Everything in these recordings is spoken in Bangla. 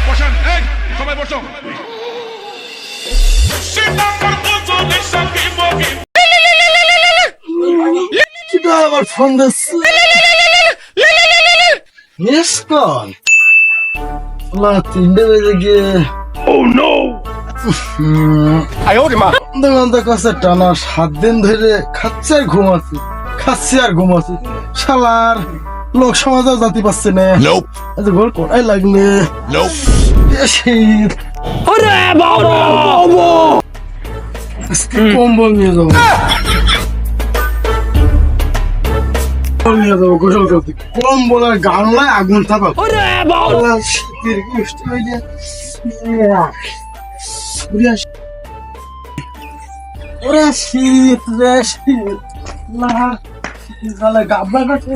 বসেন, এই সবাই বসো। আমার ফোন দিচ্ছে মিস কল 3টে বেজে গিয়ে কাছে টানা 7 দিন ধরে খাচ্ছি আর ঘুমাচ্ছি শালার লোক সমাজও জাতি পাচ্ছে না ঘর করাই লাগলে কম্বল নিয়ে যাবো গোসল করতে কম্বলের গানলায় আগুন থাকা শীতের গোষ্ঠী হইলে ওরে শীত রে শীত গাবলা কাটে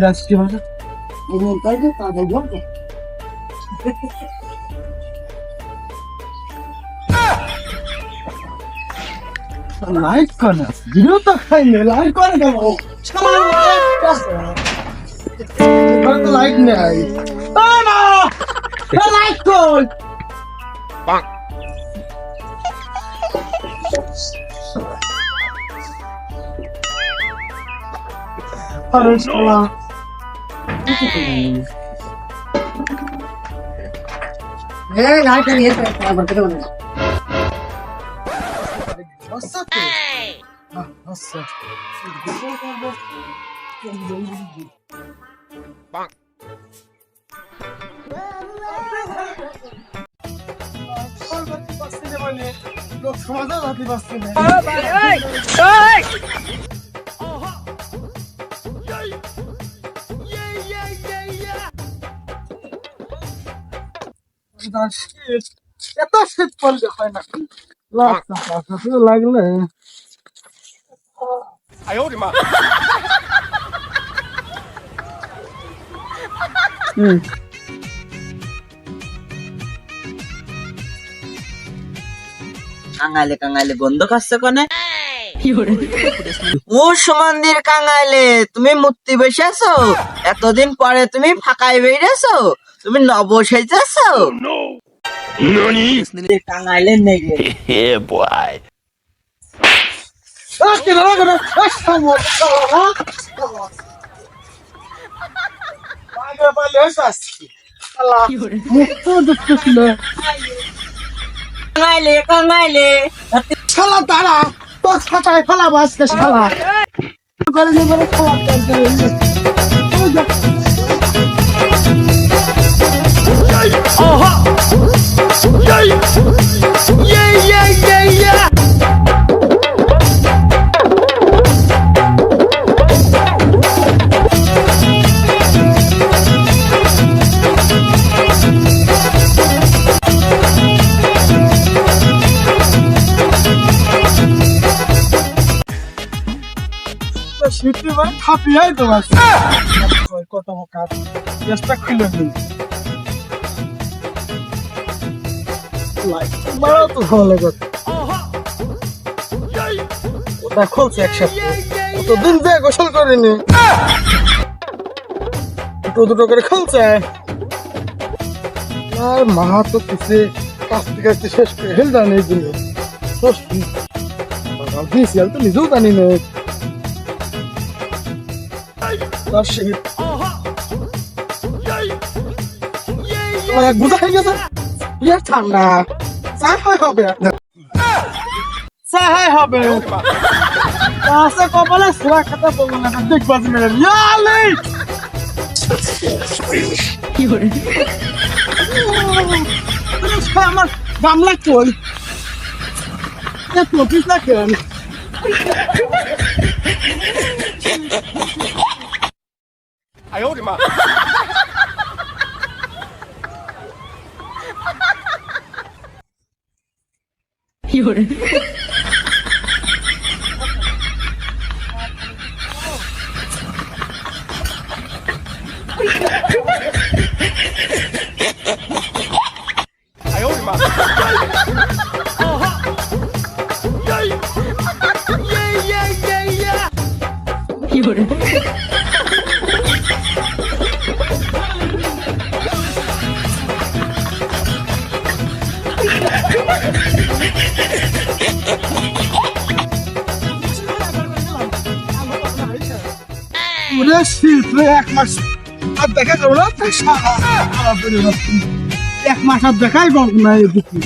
রাজকীয় ভাষা তাই তো তাদের বলবো লাইক করে ভিডিও তো খাইলে লাইক করে দেব লাইক নেই লাইক কর আরে শালা লাইক নিয়ে আবার কেটে বলে লোক সমাজে জাতি পাচ্ছে না এত শীত পড়লে হয় না লাগলে কাঙাইলে গন্ধ খাচ্ছে কনে মন্দির কাঙাইলে তুমি মূর্তি বসেছো এতদিন পরে তুমি ফাঁকায় বেরিয়েছো তুমি নব সেজেছো কাঙাইলে নেগে কাঙাইলে শালা তারা তোর ছাতায় ফেলাবো আজকে শালা শীতে মানে খাপিয়াই তোমার কত কাজ চেষ্টা খুলে নেই মারাও তো ভালো কথা ওটা খুলছে একসাথে কতদিন যে গোসল করিনি দুটো করে খুলছে আর মা তো কিছু কাছতে কাছতে শেষ করে হেল জানে এই দিনে দিয়েছি আমি তো নিজেও জানি না বুঝা হয়ে গেছে ঠান্ডা চাহাই হবে চাহাই হবে কপালে সোয়া খাতা বলবো না দেখবাজ মেরে আমার গামলা কই অফিস না কেন ওরে শীত রে, 1 মাস আর দেখা যাবে না তো শালা। এক মাস আর দেখাই গল্প নাই বুঝি।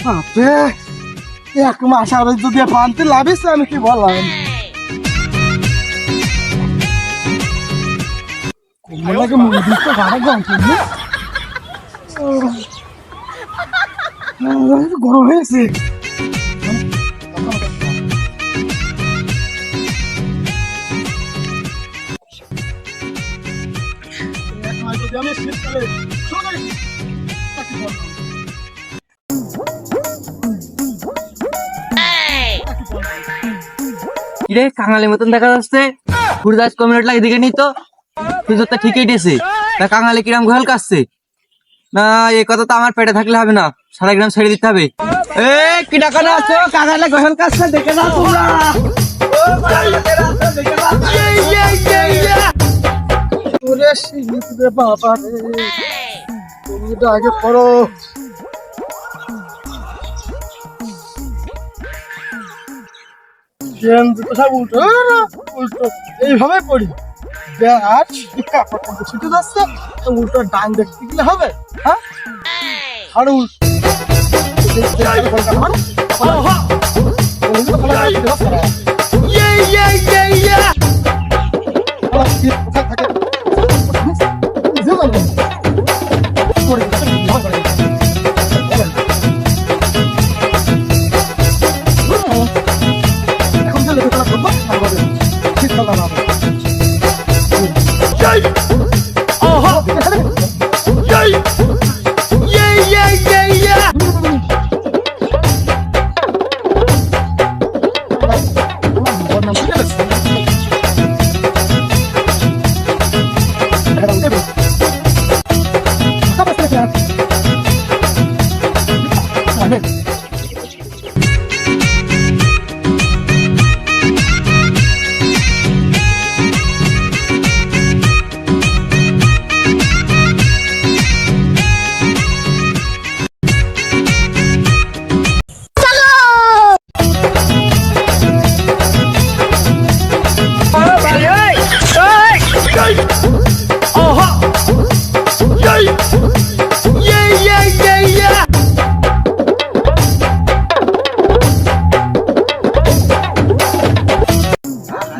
বাপরে, 1 মাস আর যদি পানতে লাভিস আমি কি বললাম। কোমলাকে মুড়ি তো ভাড়া গল্প না, গরম হয়েছে। আমি শীতকালে সবাই তাকে বললাম। কিরে কাঙালের মতন দেখা যাচ্ছে, গুরদাস কমিউনিটি লাগে দিকে নিত তুই তো ঠিকই দিয়েছে। তা কাঙালি কিরাম ঘোল কাটছে না, এই কথা তো আমার পেটে থাকলে হবে না, সারা গ্রাম ছেড়ে দিতে হবে। এ কি টাকা না আছো, কাঙালে ঘোল কাটছে দেখে না তোমরা। ওরে শীত রে বাবা রে, তুমি তো আগে পড়ো। সব উল্টো উল্টো এইভাবে পড়ি, আর কাপড় ছুটে যাচ্ছে, উল্টো ডান দেখতে গেলে হবে। হ্যাঁ, আর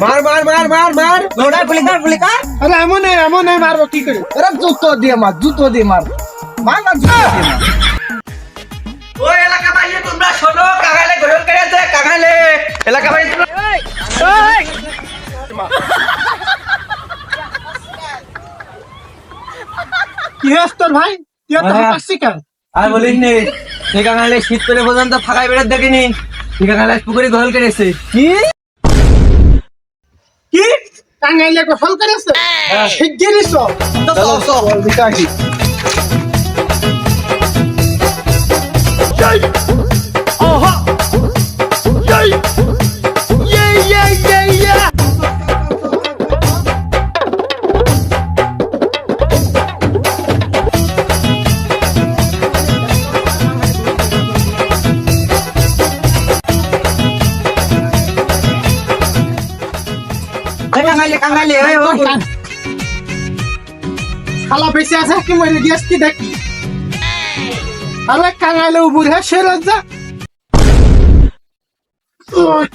মার মার মার মার মার লোড়া গুলিকার গুলিকার। আরে এমন মারবো কি করে? আরে জুতো দিয়ে মার, জুতো দিয়ে মার, মার না জুতো দিয়ে মার। ওই এলাকাবাসী তোমরা শোনো, কাঙালে ঘোল করেছে, কাঙালে এলাকাবাসী তোমরা। কি হয়েছে তোর ভাই? তুই তো হাসছিস কেন? আর বলিস নি, এই কাঙালে শীত করে পর্যন্ত ফাঁকায় বেরোতে দেখিনি, এই কাঙালে পুকুরে ঘোল করেছে। কি কি টাঙ্গাইলে গোসল করেছে? শিগগিরই চল, চলো চল বিকাশি। কাঙালে কাঙালে শালা বেঁচে আছে কি মরে গিয়েছে কি দেখি? আরে কাঙাইলে বুড়ে সে রাজা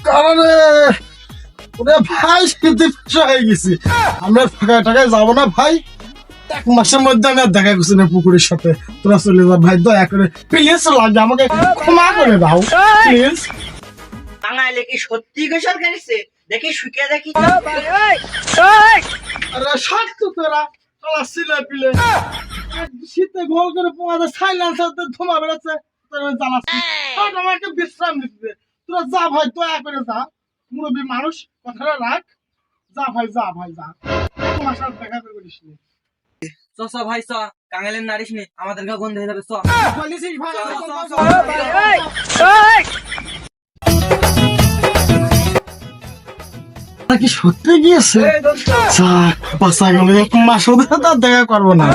কারণে ওরে ভাই শীতে হয়ে গেছি। আমরা ফাঁকা টাকায় যাবো না ভাই, 1 মাসের মধ্যে আমি আর দেখা করছি না পুকুরের সাথে। তোরা চলে যা ভাই, দয়া করে প্লিজ লাগে আমাকে ক্ষমা করে দাও প্লিজ। কাঙালে কি সত্যি গোসল করেছে? দেখি শুকিয়ে দেখি। আরে সব তো তোরা শালা ছিলে পিলে শীতে গোল করে পোয়াতে সাইলেন্সারতে ধোঁয়া বেরোচ্ছে, তোরা জ্বালাচ্ছি। আমাকে বিশ্রাম দিতে তোরা যা ভাই, দয়া করে যা, মুরব্বী মানুষ কথাটা রাখ, যা ভাই যা ভাই যা, তোমার সাথে দেখা করিস। চ চ ভাই চ, কাঙালের নারিশ নে, আমাদের গা গন্ধ হয়ে যাবে, চ। বলিসিস ভাই কি সত্যি গিয়েছে? যাক, বাঁচা গেল, 1 মাস ওদের তো আর দেখা করবো না।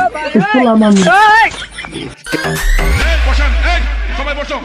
বসেন, এই সবাই বসো।